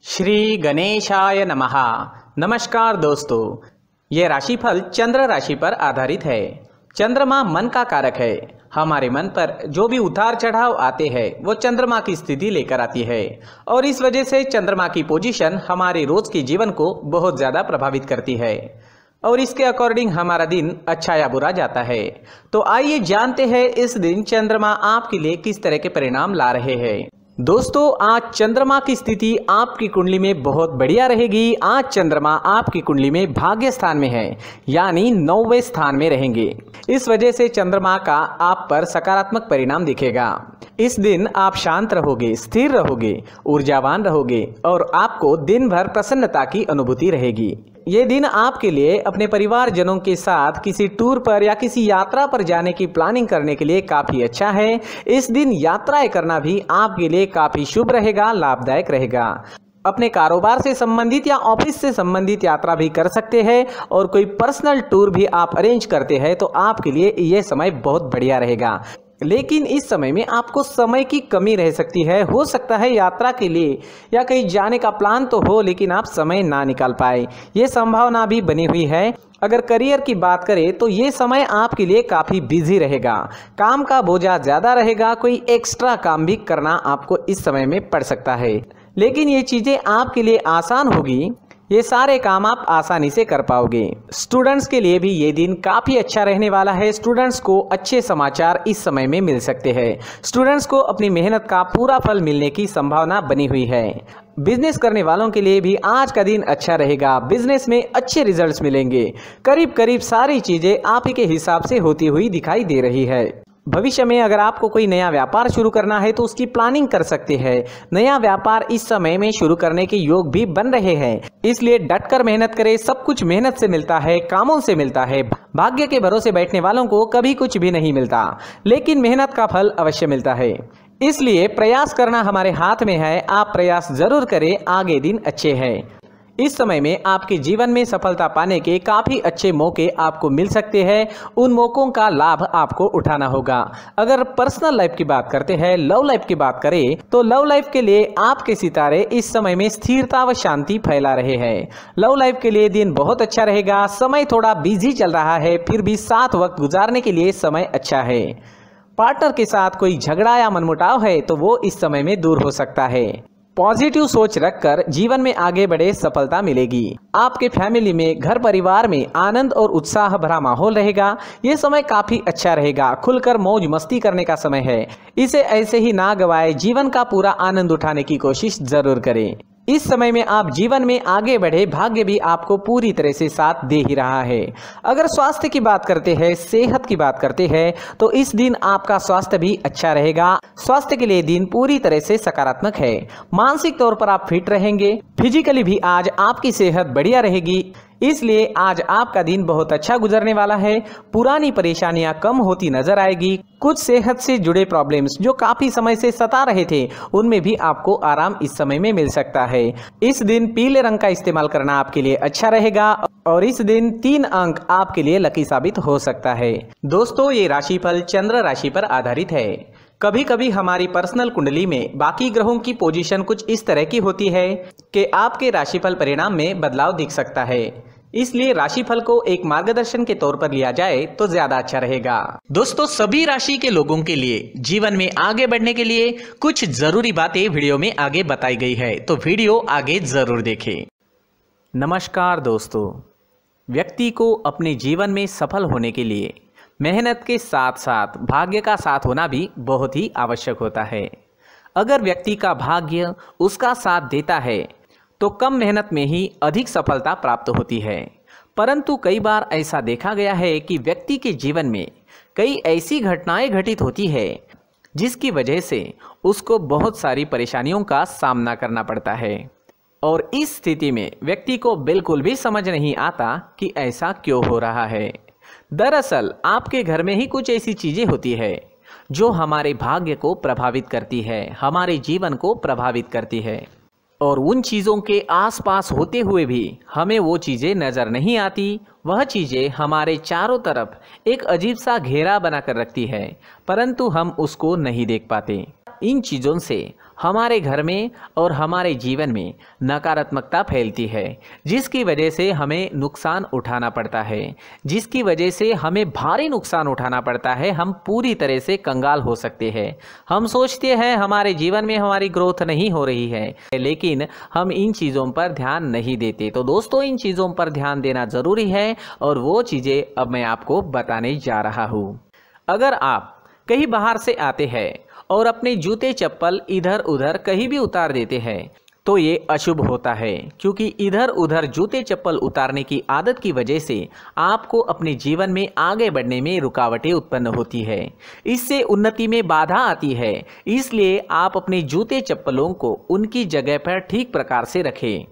श्री गणेशाय नमः। नमस्कार दोस्तों, ये राशिफल चंद्र राशि पर आधारित है। चंद्रमा मन का कारक है। हमारे मन पर जो भी उतार चढ़ाव आते हैं वो चंद्रमा की स्थिति लेकर आती है और इस वजह से चंद्रमा की पोजीशन हमारे रोज के जीवन को बहुत ज़्यादा प्रभावित करती है और इसके अकॉर्डिंग हमारा दिन अच्छा या बुरा जाता है। तो आइए जानते हैं इस दिन चंद्रमा आपके लिए किस तरह के परिणाम ला रहे हैं। दोस्तों, आज चंद्रमा की स्थिति आपकी कुंडली में बहुत बढ़िया रहेगी। आज चंद्रमा आपकी कुंडली में भाग्य स्थान में है, यानी 9वें स्थान में रहेंगे। इस वजह से चंद्रमा का आप पर सकारात्मक परिणाम दिखेगा। इस दिन आप शांत रहोगे, स्थिर रहोगे, ऊर्जावान रहोगे और आपको दिन भर प्रसन्नता की अनुभूति रहेगी। ये दिन आपके लिए अपने परिवारजनों के साथ किसी टूर पर या किसी यात्रा पर जाने की प्लानिंग करने के लिए काफ़ी अच्छा है। इस दिन यात्राएं करना भी आपके लिए काफ़ी शुभ रहेगा, लाभदायक रहेगा। अपने कारोबार से संबंधित या ऑफिस से संबंधित यात्रा भी कर सकते हैं और कोई पर्सनल टूर भी आप अरेंज करते हैं तो आपके लिए ये समय बहुत बढ़िया रहेगा। लेकिन इस समय में आपको समय की कमी रह सकती है। हो सकता है यात्रा के लिए या कहीं जाने का प्लान तो हो लेकिन आप समय ना निकाल पाए, ये संभावना भी बनी हुई है। अगर करियर की बात करें तो ये समय आपके लिए काफ़ी बिजी रहेगा, काम का बोझा ज़्यादा रहेगा, कोई एक्स्ट्रा काम भी करना आपको इस समय में पड़ सकता है। लेकिन ये चीज़ें आपके लिए आसान होगी, ये सारे काम आप आसानी से कर पाओगे। स्टूडेंट्स के लिए भी ये दिन काफ़ी अच्छा रहने वाला है। स्टूडेंट्स को अच्छे समाचार इस समय में मिल सकते हैं। स्टूडेंट्स को अपनी मेहनत का पूरा फल मिलने की संभावना बनी हुई है। बिजनेस करने वालों के लिए भी आज का दिन अच्छा रहेगा। बिजनेस में अच्छे रिजल्ट्स मिलेंगे। करीब करीब सारी चीज़ें आप ही के हिसाब से होती हुई दिखाई दे रही है। भविष्य में अगर आपको कोई नया व्यापार शुरू करना है तो उसकी प्लानिंग कर सकते हैं। नया व्यापार इस समय में शुरू करने के योग भी बन रहे हैं, इसलिए डटकर मेहनत करें। सब कुछ मेहनत से मिलता है, कामों से मिलता है। भाग्य के भरोसे बैठने वालों को कभी कुछ भी नहीं मिलता, लेकिन मेहनत का फल अवश्य मिलता है। इसलिए प्रयास करना हमारे हाथ में है। आप प्रयास जरूर करें, आगे दिन अच्छे हैं। इस समय में आपके जीवन में सफलता पाने के काफ़ी अच्छे मौके आपको मिल सकते हैं। उन मौकों का लाभ आपको उठाना होगा। अगर पर्सनल लाइफ की बात करते हैं, लव लाइफ की बात करें तो लव लाइफ के लिए आपके सितारे इस समय में स्थिरता व शांति फैला रहे हैं। लव लाइफ के लिए दिन बहुत अच्छा रहेगा। समय थोड़ा बिजी चल रहा है, फिर भी साथ वक्त गुजारने के लिए समय अच्छा है। पार्टनर के साथ कोई झगड़ा या मनमुटाव है तो वो इस समय में दूर हो सकता है। पॉजिटिव सोच रखकर जीवन में आगे बढ़े, सफलता मिलेगी। आपके फैमिली में, घर परिवार में आनंद और उत्साह भरा माहौल रहेगा। ये समय काफी अच्छा रहेगा। खुलकर मौज मस्ती करने का समय है। इसे ऐसे ही ना गवाए, जीवन का पूरा आनंद उठाने की कोशिश जरूर करें। इस समय में आप जीवन में आगे बढ़े, भाग्य भी आपको पूरी तरह से साथ दे ही रहा है। अगर स्वास्थ्य की बात करते हैं, सेहत की बात करते हैं तो इस दिन आपका स्वास्थ्य भी अच्छा रहेगा। स्वास्थ्य के लिए दिन पूरी तरह से सकारात्मक है। मानसिक तौर पर आप फिट रहेंगे। फिजिकली भी आज आपकी सेहत बढ़िया रहेगी, इसलिए आज आपका दिन बहुत अच्छा गुजरने वाला है। पुरानी परेशानियां कम होती नजर आएगी। कुछ सेहत से जुड़े प्रॉब्लम्स जो काफी समय से सता रहे थे उनमें भी आपको आराम इस समय में मिल सकता है। इस दिन पीले रंग का इस्तेमाल करना आपके लिए अच्छा रहेगा और इस दिन 3 अंक आपके लिए लकी साबित हो सकता है। दोस्तों, ये राशिफल चंद्र राशि पर आधारित है। कभी कभी हमारी पर्सनल कुंडली में बाकी ग्रहों की पोजीशन कुछ इस तरह की होती है कि आपके राशिफल परिणाम में बदलाव दिख सकता है। इसलिए राशिफल को एक मार्गदर्शन के तौर पर लिया जाए तो ज्यादा अच्छा रहेगा। दोस्तों, सभी राशि के लोगों के लिए जीवन में आगे बढ़ने के लिए कुछ जरूरी बातें वीडियो में आगे बताई गई है, तो वीडियो आगे जरूर देखें। नमस्कार दोस्तों, व्यक्ति को अपने जीवन में सफल होने के लिए मेहनत के साथ साथ भाग्य का साथ होना भी बहुत ही आवश्यक होता है। अगर व्यक्ति का भाग्य उसका साथ देता है तो कम मेहनत में ही अधिक सफलता प्राप्त होती है। परंतु कई बार ऐसा देखा गया है कि व्यक्ति के जीवन में कई ऐसी घटनाएं घटित होती है जिसकी वजह से उसको बहुत सारी परेशानियों का सामना करना पड़ता है और इस स्थिति में व्यक्ति को बिल्कुल भी समझ नहीं आता कि ऐसा क्यों हो रहा है। दरअसल आपके घर में ही कुछ ऐसी चीजें होती है जो हमारे भाग्य को प्रभावित करती है, हमारे जीवन को प्रभावित करती है और उन चीज़ों के आसपास होते हुए भी हमें वो चीज़ें नज़र नहीं आती। वह चीज़ें हमारे चारों तरफ एक अजीब सा घेरा बनाकर रखती है, परंतु हम उसको नहीं देख पाते। इन चीज़ों से हमारे घर में और हमारे जीवन में नकारात्मकता फैलती है, जिसकी वजह से हमें नुकसान उठाना पड़ता है, जिसकी वजह से हमें भारी नुकसान उठाना पड़ता है। हम पूरी तरह से कंगाल हो सकते हैं। हम सोचते हैं हमारे जीवन में हमारी ग्रोथ नहीं हो रही है, लेकिन हम इन चीज़ों पर ध्यान नहीं देते। तो दोस्तों, इन चीज़ों पर ध्यान देना ज़रूरी है और वो चीज़ें अब मैं आपको बताने जा रहा हूँ। अगर आप कहीं बाहर से आते हैं और अपने जूते चप्पल इधर उधर कहीं भी उतार देते हैं तो ये अशुभ होता है, क्योंकि इधर उधर जूते चप्पल उतारने की आदत की वजह से आपको अपने जीवन में आगे बढ़ने में रुकावटें उत्पन्न होती है। इससे उन्नति में बाधा आती है। इसलिए आप अपने जूते चप्पलों को उनकी जगह पर ठीक प्रकार से रखें।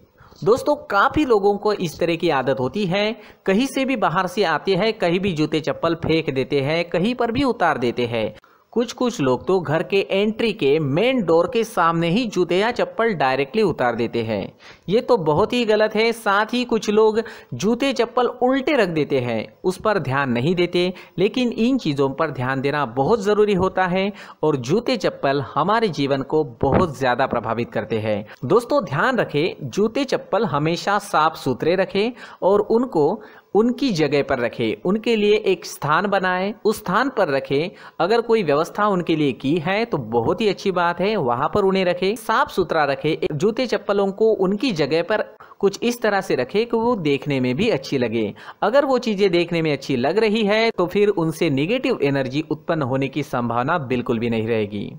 दोस्तों, काफ़ी लोगों को इस तरह की आदत होती है, कहीं से भी बाहर से आते हैं, कहीं भी जूते चप्पल फेंक देते हैं, कहीं पर भी उतार देते हैं। कुछ लोग तो घर के एंट्री के मेन डोर के सामने ही जूते या चप्पल डायरेक्टली उतार देते हैं। ये तो बहुत ही गलत है। साथ ही कुछ लोग जूते चप्पल उल्टे रख देते हैं, उस पर ध्यान नहीं देते। लेकिन इन चीज़ों पर ध्यान देना बहुत ज़रूरी होता है और जूते चप्पल हमारे जीवन को बहुत ज़्यादा प्रभावित करते हैं। दोस्तों, ध्यान रखें, जूते चप्पल हमेशा साफ सुथरे रखें और उनको उनकी जगह पर रखें। उनके लिए एक स्थान बनाएं, उस स्थान पर रखें। अगर कोई व्यवस्था उनके लिए की है तो बहुत ही अच्छी बात है, वहां पर उन्हें रखें, साफ सुथरा रखें। जूते चप्पलों को उनकी जगह पर कुछ इस तरह से रखें कि वो देखने में भी अच्छी लगे। अगर वो चीज़ें देखने में अच्छी लग रही है तो फिर उनसे निगेटिव एनर्जी उत्पन्न होने की संभावना बिल्कुल भी नहीं रहेगी।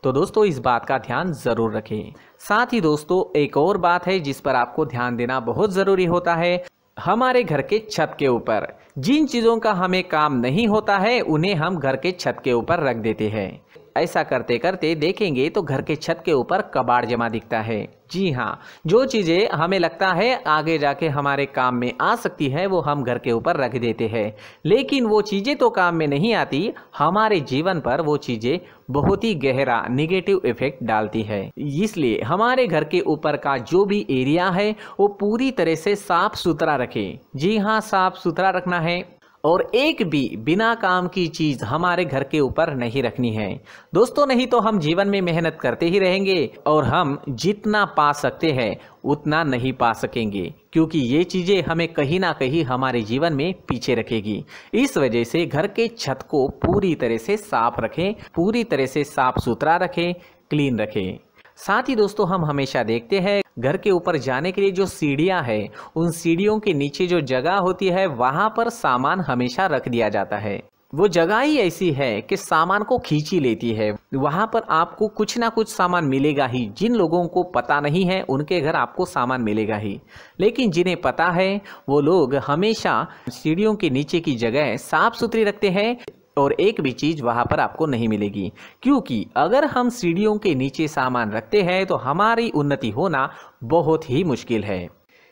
तो दोस्तों, इस बात का ध्यान ज़रूर रखें। साथ ही दोस्तों, एक और बात है जिस पर आपको ध्यान देना बहुत ज़रूरी होता है। हमारे घर के छत के ऊपर जिन चीज़ों का हमें काम नहीं होता है उन्हें हम घर के छत के ऊपर रख देते हैं। ऐसा करते करते देखेंगे तो घर के छत के ऊपर कबाड़ जमा दिखता है। जी हाँ, जो चीज़ें हमें लगता है आगे जाके हमारे काम में आ सकती है वो हम घर के ऊपर रख देते हैं, लेकिन वो चीज़ें तो काम में नहीं आती। हमारे जीवन पर वो चीज़ें बहुत ही गहरा निगेटिव इफेक्ट डालती है। इसलिए हमारे घर के ऊपर का जो भी एरिया है वो पूरी तरह से साफ सुथरा रखें। जी हाँ, साफ सुथरा रखना है और एक भी बिना काम की चीज़ हमारे घर के ऊपर नहीं रखनी है। दोस्तों, नहीं तो हम जीवन में मेहनत करते ही रहेंगे और हम जितना पा सकते हैं उतना नहीं पा सकेंगे, क्योंकि ये चीज़ें हमें कहीं ना कहीं हमारे जीवन में पीछे रखेगी। इस वजह से घर के छत को पूरी तरह से साफ रखें, पूरी तरह से साफ सुथरा रखें, क्लीन रखें। साथ ही दोस्तों, हम हमेशा देखते हैं घर के ऊपर जाने के लिए जो सीढ़ियां हैं, उन सीढ़ियों के नीचे जो जगह होती है वहां पर सामान हमेशा रख दिया जाता है। वो जगह ही ऐसी है कि सामान को खींच ही लेती है। वहां पर आपको कुछ ना कुछ सामान मिलेगा ही। जिन लोगों को पता नहीं है उनके घर आपको सामान मिलेगा ही, लेकिन जिन्हें पता है वो लोग हमेशा सीढ़ियों के नीचे की जगह साफ सुथरी रखते हैं और एक भी चीज़ वहाँ पर आपको नहीं मिलेगी। क्योंकि अगर हम सीढ़ियों के नीचे सामान रखते हैं तो हमारी उन्नति होना बहुत ही मुश्किल है।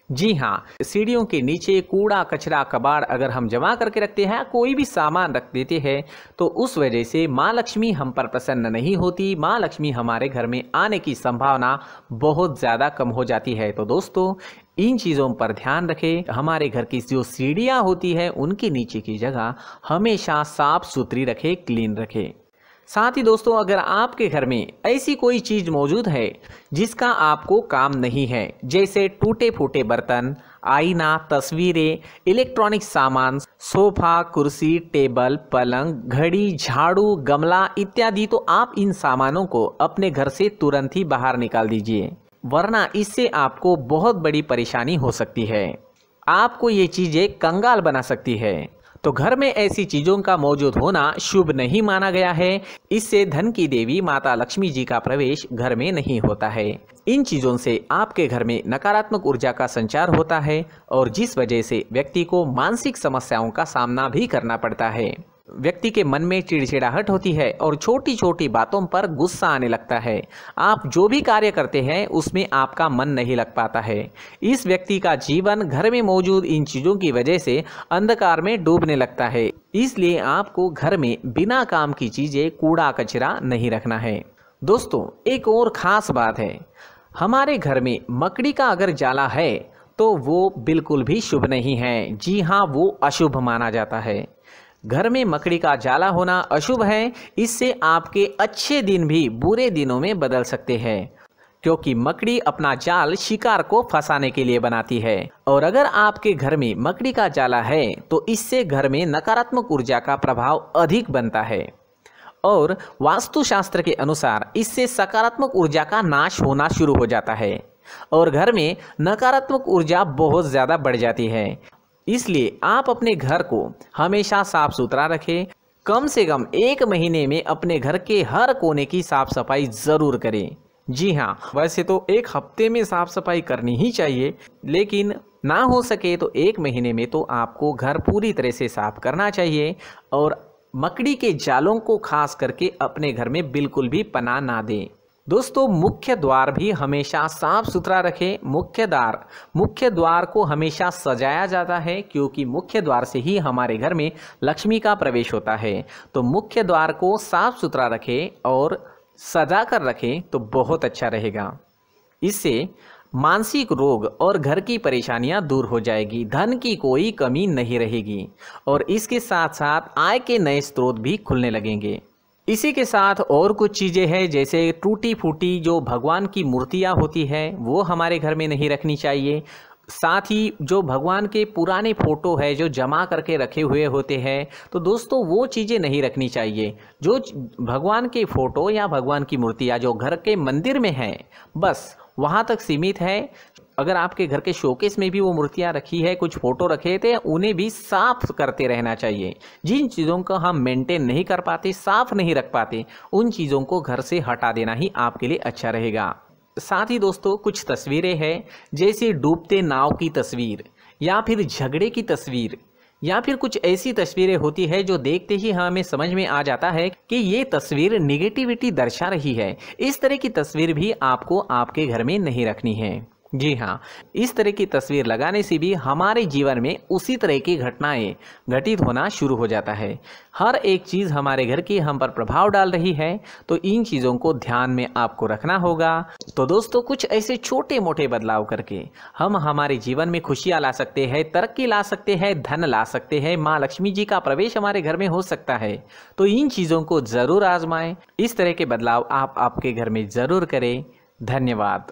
जी हाँ, सीढ़ियों के नीचे कूड़ा कचरा कबाड़ अगर हम जमा करके रखते हैं, कोई भी सामान रख देते हैं, तो उस वजह से माँ लक्ष्मी हम पर प्रसन्न नहीं होती। माँ लक्ष्मी हमारे घर में आने की संभावना बहुत ज़्यादा कम हो जाती है। तो दोस्तों, इन चीज़ों पर ध्यान रखें। हमारे घर की जो सीढ़ियाँ होती है उनके नीचे की जगह हमेशा साफ सुथरी रखें, क्लीन रखें। साथ ही दोस्तों, अगर आपके घर में ऐसी कोई चीज़ मौजूद है जिसका आपको काम नहीं है, जैसे टूटे फूटे बर्तन, आईना, तस्वीरें, इलेक्ट्रॉनिक सामान, सोफा, कुर्सी, टेबल, पलंग, घड़ी, झाड़ू, गमला इत्यादि, तो आप इन सामानों को अपने घर से तुरंत ही बाहर निकाल दीजिए, वरना इससे आपको बहुत बड़ी परेशानी हो सकती है। आपको ये चीज़ें कंगाल बना सकती है। तो घर में ऐसी चीज़ों का मौजूद होना शुभ नहीं माना गया है। इससे धन की देवी माता लक्ष्मी जी का प्रवेश घर में नहीं होता है। इन चीज़ों से आपके घर में नकारात्मक ऊर्जा का संचार होता है और जिस वजह से व्यक्ति को मानसिक समस्याओं का सामना भी करना पड़ता है। व्यक्ति के मन में चिड़चिड़ाहट होती है और छोटी छोटी बातों पर गुस्सा आने लगता है। आप जो भी कार्य करते हैं उसमें आपका मन नहीं लग पाता है। इस व्यक्ति का जीवन घर में मौजूद इन चीज़ों की वजह से अंधकार में डूबने लगता है। इसलिए आपको घर में बिना काम की चीज़ें, कूड़ा कचरा नहीं रखना है। दोस्तों, एक और ख़ास बात है, हमारे घर में मकड़ी का अगर जाला है तो वो बिल्कुल भी शुभ नहीं है। जी हाँ, वो अशुभ माना जाता है। घर में मकड़ी का जाला होना अशुभ है। इससे आपके अच्छे दिन भी बुरे दिनों में बदल सकते हैं, क्योंकि मकड़ी अपना जाल शिकार को फंसाने के लिए बनाती है। और अगर आपके घर में मकड़ी का जाला है तो इससे घर में नकारात्मक ऊर्जा का प्रभाव अधिक बनता है और वास्तुशास्त्र के अनुसार इससे सकारात्मक ऊर्जा का नाश होना शुरू हो जाता है और घर में नकारात्मक ऊर्जा बहुत ज़्यादा बढ़ जाती है। इसलिए आप अपने घर को हमेशा साफ सुथरा रखें। कम से कम 1 महीने में अपने घर के हर कोने की साफ सफाई ज़रूर करें। जी हाँ, वैसे तो 1 हफ्ते में साफ सफाई करनी ही चाहिए, लेकिन ना हो सके तो 1 महीने में तो आपको घर पूरी तरह से साफ करना चाहिए और मकड़ी के जालों को खास करके अपने घर में बिल्कुल भी पनाह ना दें। दोस्तों, मुख्य द्वार भी हमेशा साफ सुथरा रखें। मुख्य द्वार को हमेशा सजाया जाता है, क्योंकि मुख्य द्वार से ही हमारे घर में लक्ष्मी का प्रवेश होता है। तो मुख्य द्वार को साफ सुथरा रखें और सजा कर रखें तो बहुत अच्छा रहेगा। इससे मानसिक रोग और घर की परेशानियां दूर हो जाएगी, धन की कोई कमी नहीं रहेगी और इसके साथ साथ आय के नए स्रोत भी खुलने लगेंगे। इसी के साथ और कुछ चीज़ें हैं, जैसे टूटी फूटी जो भगवान की मूर्तियां होती है वो हमारे घर में नहीं रखनी चाहिए। साथ ही जो भगवान के पुराने फ़ोटो है जो जमा करके रखे हुए होते हैं, तो दोस्तों वो चीज़ें नहीं रखनी चाहिए। जो भगवान के फ़ोटो या भगवान की मूर्तियाँ जो घर के मंदिर में हैं, बस वहाँ तक सीमित है। अगर आपके घर के शोकेस में भी वो मूर्तियाँ रखी है, कुछ फ़ोटो रखे थे, उन्हें भी साफ करते रहना चाहिए। जिन चीज़ों को हम मेंटेन नहीं कर पाते, साफ नहीं रख पाते, उन चीज़ों को घर से हटा देना ही आपके लिए अच्छा रहेगा। साथ ही दोस्तों, कुछ तस्वीरें हैं, जैसे डूबते नाव की तस्वीर या फिर झगड़े की तस्वीर या फिर कुछ ऐसी तस्वीरें होती है जो देखते ही हमें समझ में आ जाता है कि ये तस्वीर निगेटिविटी दर्शा रही है। इस तरह की तस्वीर भी आपको आपके घर में नहीं रखनी है। जी हाँ, इस तरह की तस्वीर लगाने से भी हमारे जीवन में उसी तरह की घटनाएं घटित होना शुरू हो जाता है। हर एक चीज़ हमारे घर की हम पर प्रभाव डाल रही है, तो इन चीज़ों को ध्यान में आपको रखना होगा। तो दोस्तों, कुछ ऐसे छोटे मोटे बदलाव करके हम हमारे जीवन में खुशियाँ ला सकते हैं, तरक्की ला सकते हैं, धन ला सकते हैं, माँ लक्ष्मी जी का प्रवेश हमारे घर में हो सकता है। तो इन चीज़ों को ज़रूर आजमाएं। इस तरह के बदलाव आप आपके घर में ज़रूर करें। धन्यवाद।